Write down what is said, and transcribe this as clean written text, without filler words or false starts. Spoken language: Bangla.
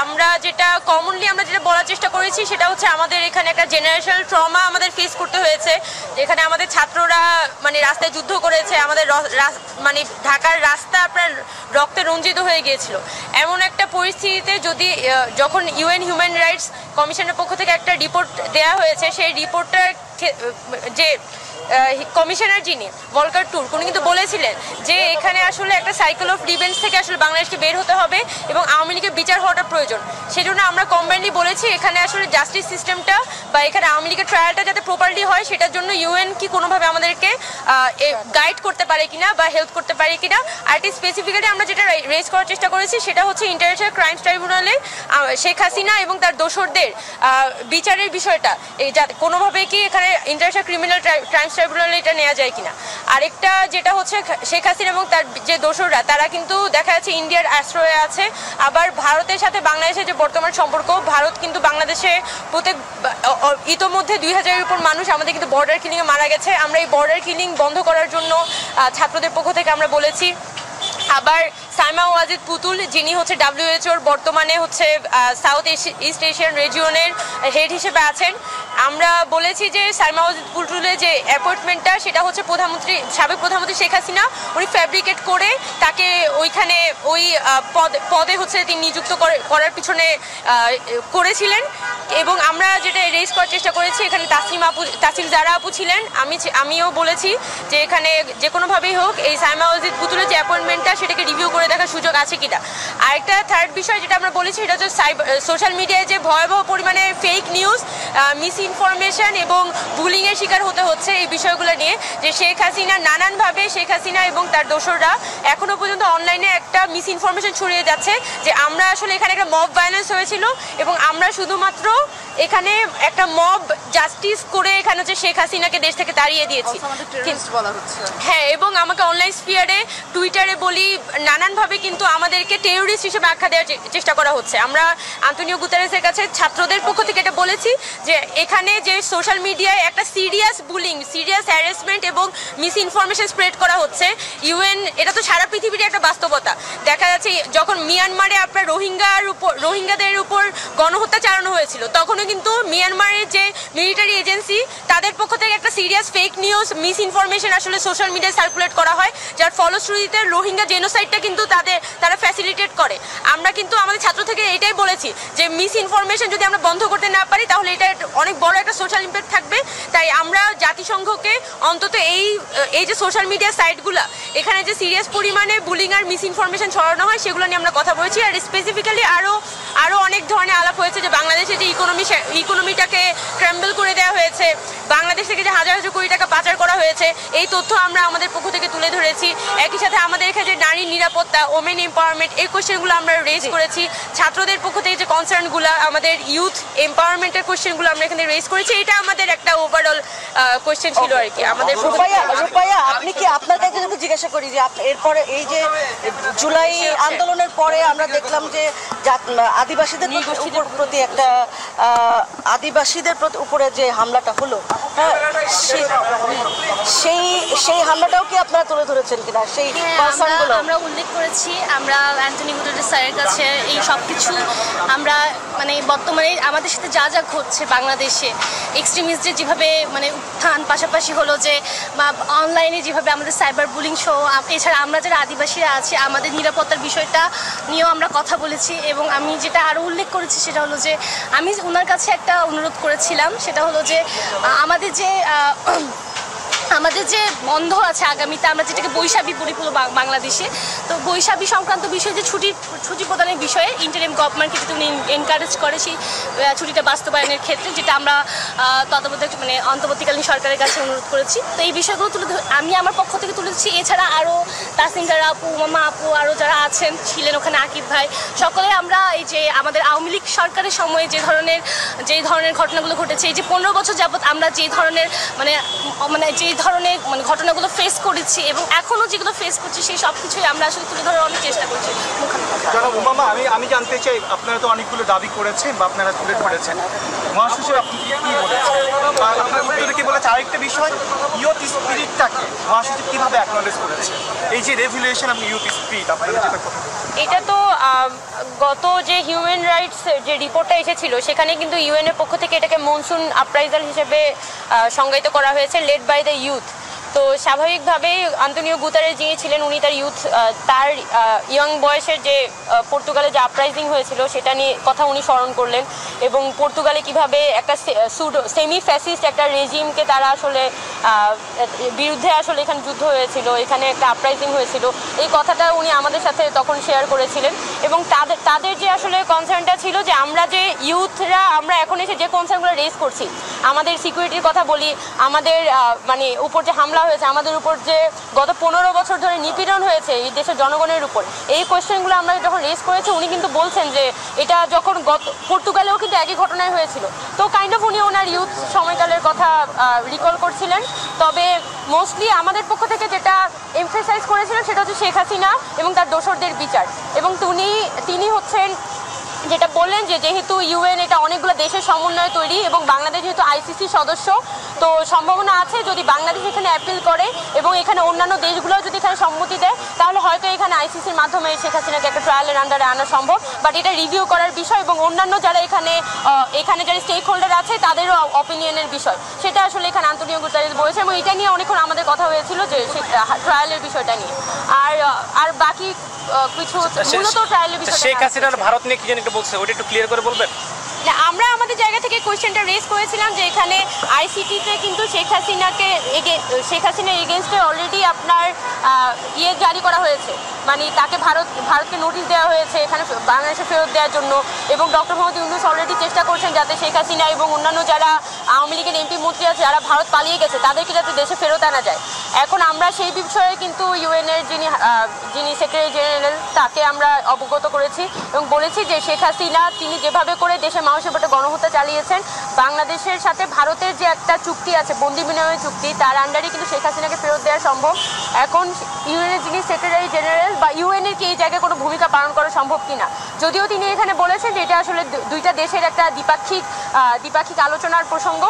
আমরা যেটা কমনলি আমরা যেটা বলার চেষ্টা করেছি সেটা হচ্ছে আমাদের এখানে একটা জেনারেশনাল ট্রমা আমাদের ফেস করতে হয়েছে, যেখানে আমাদের ছাত্ররা মানে রাস্তায় যুদ্ধ করেছে, আমাদের মানে ঢাকার রাস্তা আপনার রক্তে রঞ্জিত হয়ে গিয়েছিল। এমন একটা পরিস্থিতিতে যদি যখন ইউএন হিউম্যান রাইটস কমিশনের পক্ষ থেকে একটা রিপোর্ট দেওয়া হয়েছে, সেই রিপোর্টটার যে কমিশনার যিনি ভলকার টুর্ক উনি কিন্তু বলেছিলেন যে এখানে আসলে একটা সাইকেল অফ রিভেঞ্জ থেকে আসলে বাংলাদেশকে বের হতে হবে এবং আওয়ামী লীগের বিচার হওয়াটা প্রয়োজন। সেজন্য আমরা কম্বাইনলি বলেছি এখানে আসলে জাস্টিস সিস্টেমটা বা এখানে আওয়ামী লীগের ট্রায়ালটা যাতে প্রপারলি হয় সেটার জন্য ইউএন কি কোনোভাবে আমাদেরকে গাইড করতে পারে কিনা বা হেল্প করতে পারে কিনা। আর এটি স্পেসিফিক্যালি আমরা যেটা রেজ করার চেষ্টা করেছি সেটা হচ্ছে ইন্টারন্যাশনাল ক্রাইমস ট্রাইব্যুনালে শেখ হাসিনা এবং তার দোসরদের বিচারের বিষয়টা কোনোভাবে কি এখানে ইন্টারন্যাশনাল ক্রিমিনাল ক্রাইমস ট্রাইব্যুনালে এটা নেওয়া যায় কিনা। আরেকটা যেটা হচ্ছে শেখ হাসিনা এবং তার যে দোসররা তারা কিন্তু দেখা যাচ্ছে ইন্ডিয়ার আশ্রয়ে আছে, আবার ভারতের সাথে বাংলাদেশের যে বর্তমান সম্পর্ক, ভারত কিন্তু বাংলাদেশে প্রত্যেক ইতোমধ্যে 2000-এর উপর মানুষ আমাদের কিন্তু বর্ডার কিলিংয়ে মারা গেছে। আমরা এই বর্ডার কিলিং বন্ধ করার জন্য ছাত্রদের পক্ষ থেকে আমরা বলেছি। আবার সাইমা ওয়াজিদ পুতুল যিনি হচ্ছে WHO-র বর্তমানে হচ্ছে সাউথ ইস্ট এশিয়ান রিজিয়নের হেড হিসেবে আছেন, আমরা বলেছি যে সাইমা ওয়াজিদ পুতুলের যে অ্যাপয়েন্টমেন্টটা সেটা হচ্ছে সাবেক প্রধানমন্ত্রী শেখ হাসিনা উনি ফ্যাব্রিকেট করে তাকে ওইখানে ওই পদে হচ্ছে তিনি নিযুক্ত করার পিছনে করেছিলেন। এবং আমরা যেটা রেজ করার চেষ্টা করেছি এখানে তাসিম জারা আপু ছিলেন, আমিও বলেছি যে এখানে যে কোনোভাবেই হোক এই সাইমা ওয়াজিদ পুতুলের যে অ্যাপয়েন্টমেন্টটা সেটাকে রিভিউ করে দেখার সুযোগ আছে কিনা। আরেকটা থার্ড বিষয় যেটা আমরা বলেছি সেটা হচ্ছে সোশ্যাল মিডিয়ায় যে ভয়াবহ পরিমাণে ফেক নিউজ, মিস ইনফরমেশন এবং বুলিংয়ের শিকার হতে হচ্ছে এই বিষয়গুলো নিয়ে, যে শেখ হাসিনা নানানভাবে শেখ হাসিনা এবং তার দোসররা এখনো পর্যন্ত অনলাইনে একটা মিস ইনফরমেশন ছড়িয়ে যাচ্ছে যে আমরা আসলে এখানে একটা মব ভায়োলেন্স হয়েছিল এবং আমরা শুধুমাত্র এখানে একটা মব জাস্টিস করে এখানে হচ্ছে শেখ হাসিনাকে দেশ থেকে তাড়িয়ে দিয়েছি। হ্যাঁ, এবং আমাকে অনলাইন স্পিয়ারে টুইটারে বলি নানানভাবে কিন্তু আমাদেরকে টেরোরিস্ট হিসেবে আখ্যা দেওয়ার চেষ্টা করা হচ্ছে। আমরা আন্তোনিও গুতেরেসের কাছে ছাত্রদের পক্ষ থেকে এটা বলেছি যে এখানে যে সোশ্যাল মিডিয়ায় একটা সিরিয়াস বুলিং, সিরিয়াস হ্যারাসমেন্ট এবং মিস ইনফরমেশন স্প্রেড করা হচ্ছে, ইউএন এটা তো সারা পৃথিবীর একটা বাস্তবতা। দেখা যাচ্ছে যখন মিয়ানমারে আপনার রোহিঙ্গাদের উপর গণহত্যা চালানো হয়েছিল তখনও কিন্তু মিয়ানমারের যে মিলিটারি এজেন্সি তাদের পক্ষ থেকে একটা serious fake news, miss information আসলে সোশ্যাল মিডিয়ায় সার্কুলেট করা হয়, যার ফলশ্রুতিতে রোহিঙ্গা জেনোসাইডটা কিন্তু তারা ফ্যাসিলিটেট করে। আমরা কিন্তু আমাদের ছাত্র থেকে এটাই বলেছি যে মিস ইনফরমেশন যদি আমরা বন্ধ করতে না পারি তাহলে এটা অনেক বড় একটা সোশ্যাল ইম্প্যাক্ট থাকবে। তাই আমরা জাতিসংঘকে অন্তত এই যে সোশ্যাল মিডিয়া সাইটগুলো এখানে যে সিরিয়াস পরিমাণে বুলিং আর মিস ইনফরমেশন ছড়ানো হয় সেগুলো নিয়ে আমরা কথা বলেছি। আর স্পেসিফিক্যালি আরও অনেক ধরনের আলাপ হয়েছে যে বাংলাদেশে যে ইকোনমিটাকে ক্র্যাম্বল করে দেওয়া হয়েছে, বাংলাদেশ থেকে যে হাজার হাজার কোটি টাকা পাচার করা হয়েছে, এই তথ্য আমরা আমাদের পক্ষ থেকে তুলে ধরেছি। একই সাথে আমাদের এখানে যে নারী নিরাপত্তা, ওমেন এম্পাওয়ারমেন্ট, এই কোয়েশ্চেনগুলো আমরা রেজ করেছি। ছাত্রদের পক্ষ থেকে যে কনসার্নগুলো, আমাদের ইউথ এম্পাওয়ারমেন্টের কোয়েশ্চেনগুলো আমরা এখানে রেজ করেছি। এটা আমাদের একটা ওভারঅল কোয়েশ্চেন ছিল আর কি। আমাদের রূপাইয়া, আপনি কি আপনার কাছে যদি জিজ্ঞাসা করি যে এরপরে এই যে জুলাই আন্দোলনের পরে আমরা দেখলাম যে আদিবাসীদের প্রতি একটা আদিবাসীদের উপরে যে হামলাটা হলো, সেই হামলাটাও কি আপনারা তুলে ধরেছেন কিনা? সেই কনসার্নগুলো আমরা উল্লেখ করেছি। আমরা অ্যান্টনি গুতেরেস স্যারের কাছে এই সব কিছু আমরা মানে বর্তমানে আমাদের সাথে যা যা ঘটছে বাংলাদেশে, এক্সট্রিমিস্টদের যেভাবে মানে উত্থান, পাশাপাশি হলো যে অনলাইনে যেভাবে আমাদের সাইবার বুলিং শো, এছাড়া আমরা যারা আদিবাসীরা আছি আমাদের নিরাপত্তার বিষয়টা নিয়েও আমরা কথা বলেছি। এবং আমি যেটা আরও উল্লেখ করেছি সেটা হলো যে আমি ওনার কাছে একটা অনুরোধ করেছিলাম, সেটা হলো যে আমাদের যে বন্ধ আছে আগামীতে, আমরা যেটাকে বৈশাখী বলি পুরো বাংলাদেশে, তো বৈশাখী সংক্রান্ত বিষয়ে যে ছুটি প্রদানের বিষয়ে ইন্টারিম গভর্নমেন্টকে যদি উনি এনকারেজ করে সেই ছুটিটা বাস্তবায়নের ক্ষেত্রে, যেটা আমরা তত্ত্বাবধায়ক মানে অন্তর্বর্তীকালীন সরকারের কাছে অনুরোধ করেছি। তো এই বিষয়গুলো আমি আমার পক্ষ থেকে তুলেছি। এছাড়া আরও তাসিম জারা আপু, মামা আপু, আরও যারা ছিলেন ওখানে, আকিব ভাই, সকলে আমরা এই যে আমাদের আওয়ামী লীগ সরকারের সময়ে যে ধরনের ঘটনাগুলো ঘটেছে, এই যে 15 বছর যাবৎ আমরা যে ধরনের মানে যে ধরনের মানে ঘটনাগুলো ফেস করেছি এবং এখনো যেগুলো ফেস করছি সেই সব কিছুই আমরা আসলে তুলে ধরার অনেক চেষ্টা করছি মুখোমুখি। জনাব উমামা, আমি জানতে চাই, আপনারা তো অনেকগুলো দাবি করেছেন বা আপনারা তুলে ধরেছেন, মহাসচিব আপনি কি বলেছেন? আর আপনার উত্তরে কি বলেছে? আরেকটা বিষয়, ইয়ুথ স্পিরিটটাকে মহাসচিব কিভাবে অ্যাকনলেজ করেছে? এই যে রেভুলেশন অফ ইয়ুথ স্পিরিট, আপনারা যেটা কথা এটা তো গত যে হিউম্যান রাইটস যে রিপোর্টটা এসেছিল সেখানে কিন্তু ইউএন এর পক্ষ থেকে এটাকে মনসুন আপরাইজাল হিসেবে সংজ্ঞায়িত করা হয়েছে, লেড বাই দ্য ইউথ। তো স্বাভাবিকভাবেই আন্তোনিও গুতারেস যিনি ছিলেন উনি তার তার ইয়ং বয়সের যে পর্তুগালে যে আপরাইজিং হয়েছিল সেটা নিয়ে কথা উনি স্মরণ করলেন এবং পর্তুগালে কিভাবে একটা সেমি ফ্যাসিস্ট একটা রেজিমকে তারা আসলে বিরুদ্ধে আসলে এখানে যুদ্ধ হয়েছিল, এখানে একটা আপরাইজিং হয়েছিল, এই কথাটা উনি আমাদের সাথে তখন শেয়ার করেছিলেন। এবং তাদের যে আসলে কনসার্নটা ছিল যে আমরা যে ইউথরা আমরা এখন এসে যে কনসার্নগুলো রেজ করছি, আমাদের সিকিউরিটির কথা বলি, আমাদের মানে উপর যে হামলা হয়েছে, আমাদের উপর যে গত 15 বছর ধরে নিপীড়ন হয়েছে এই দেশের জনগণের উপর, এই কোয়েশ্চেনগুলো আমরা যখন রেজ করেছি উনি কিন্তু বলছেন যে এটা যখন পর্তুগালেও কিন্তু একই ঘটনায় হয়েছিল। তো কাইন্ড অফ উনি ওনার ইউথ সময়কালের কথা রিকল করছিলেন। তবে মোস্টলি আমাদের পক্ষ থেকে যেটা এমফেসাইজ করেছিলেন সেটা হচ্ছে শেখ হাসিনা এবং তার দোসরদের বিচার। এবং তিনি হচ্ছেন যেটা বললেন যে যেহেতু ইউএন এটা অনেকগুলো দেশের সমন্বয়ে তৈরি এবং বাংলাদেশ যেহেতু আইসিসি সদস্য, তো সম্ভাবনা আছে যদি বাংলাদেশ এখানে অ্যাপিল করে এবং এখানে অন্যান্য দেশগুলোও যদি এখানে সম্মতি দেয় তাহলে হয়তো এখানে আইসিসির মাধ্যমে শেখ হাসিনাকে একটা ট্রায়ালের আন্ডারে আনা সম্ভব। বাট এটা রিভিউ করার বিষয় এবং অন্যান্য যারা এখানে যারা স্টেক হোল্ডার আছে তাদেরও অপিনিয়নের বিষয়, সেটা আসলে এখানে আন্তোনিও গুতারেস বলেছে এবং এটা নিয়ে অনেকক্ষণ আমাদের কথা হয়েছিল যে ট্রায়ালের বিষয়টা নিয়ে। আর বাকি কিছু মূলত ট্রায়ালের বিষয় শেখ হাসিনার ভারত নিয়ে কি জানি একটু বলছে, ওটা একটু ক্লিয়ার করে বলবেন। না, আমরা আমাদের জায়গা থেকে কোয়েশ্চেনটা রেজ করেছিলাম যে এখানে আইসিটিতে কিন্তু শেখ হাসিনার এগেনস্টে অলরেডি আপনার জারি করা হয়েছে, মানে তাকে ভারতকে নোটিশ দেওয়া হয়েছে এখানে বাংলাদেশে ফেরত দেওয়ার জন্য। এবং ডক্টর মোহাম্মদ ইউনূস অলরেডি চেষ্টা করছেন যাতে শেখ হাসিনা এবং অন্যান্য যারা আওয়ামী লীগের এমপি মন্ত্রী আছে যারা ভারত পালিয়ে গেছে তাদেরকে যাতে দেশে ফেরত আনা যায়। এখন আমরা সেই বিষয়ে কিন্তু ইউএনের যিনি সেক্রেটারি জেনারেল তাকে আমরা অবগত করেছি এবং বলেছি যে শেখ হাসিনা তিনি যেভাবে করে দেশের মানুষের উপরে গণহত্যা চালিয়েছেন, বাংলাদেশের সাথে ভারতের যে একটা চুক্তি আছে বন্দি বিনিময় চুক্তি, তার আন্ডারে কিন্তু শেখ হাসিনাকে ফেরত দেওয়া সম্ভব। এখন ইউএনের যিনি সেক্রেটারি জেনারেল বা ইউএনের কি এই জায়গায় কোনো ভূমিকা পালন করা সম্ভব কিনা, যদিও তিনি এখানে বলেছেন যে এটা আসলে দুইটা দেশের একটা দ্বিপাক্ষিক আলোচনার প্রসঙ্গ।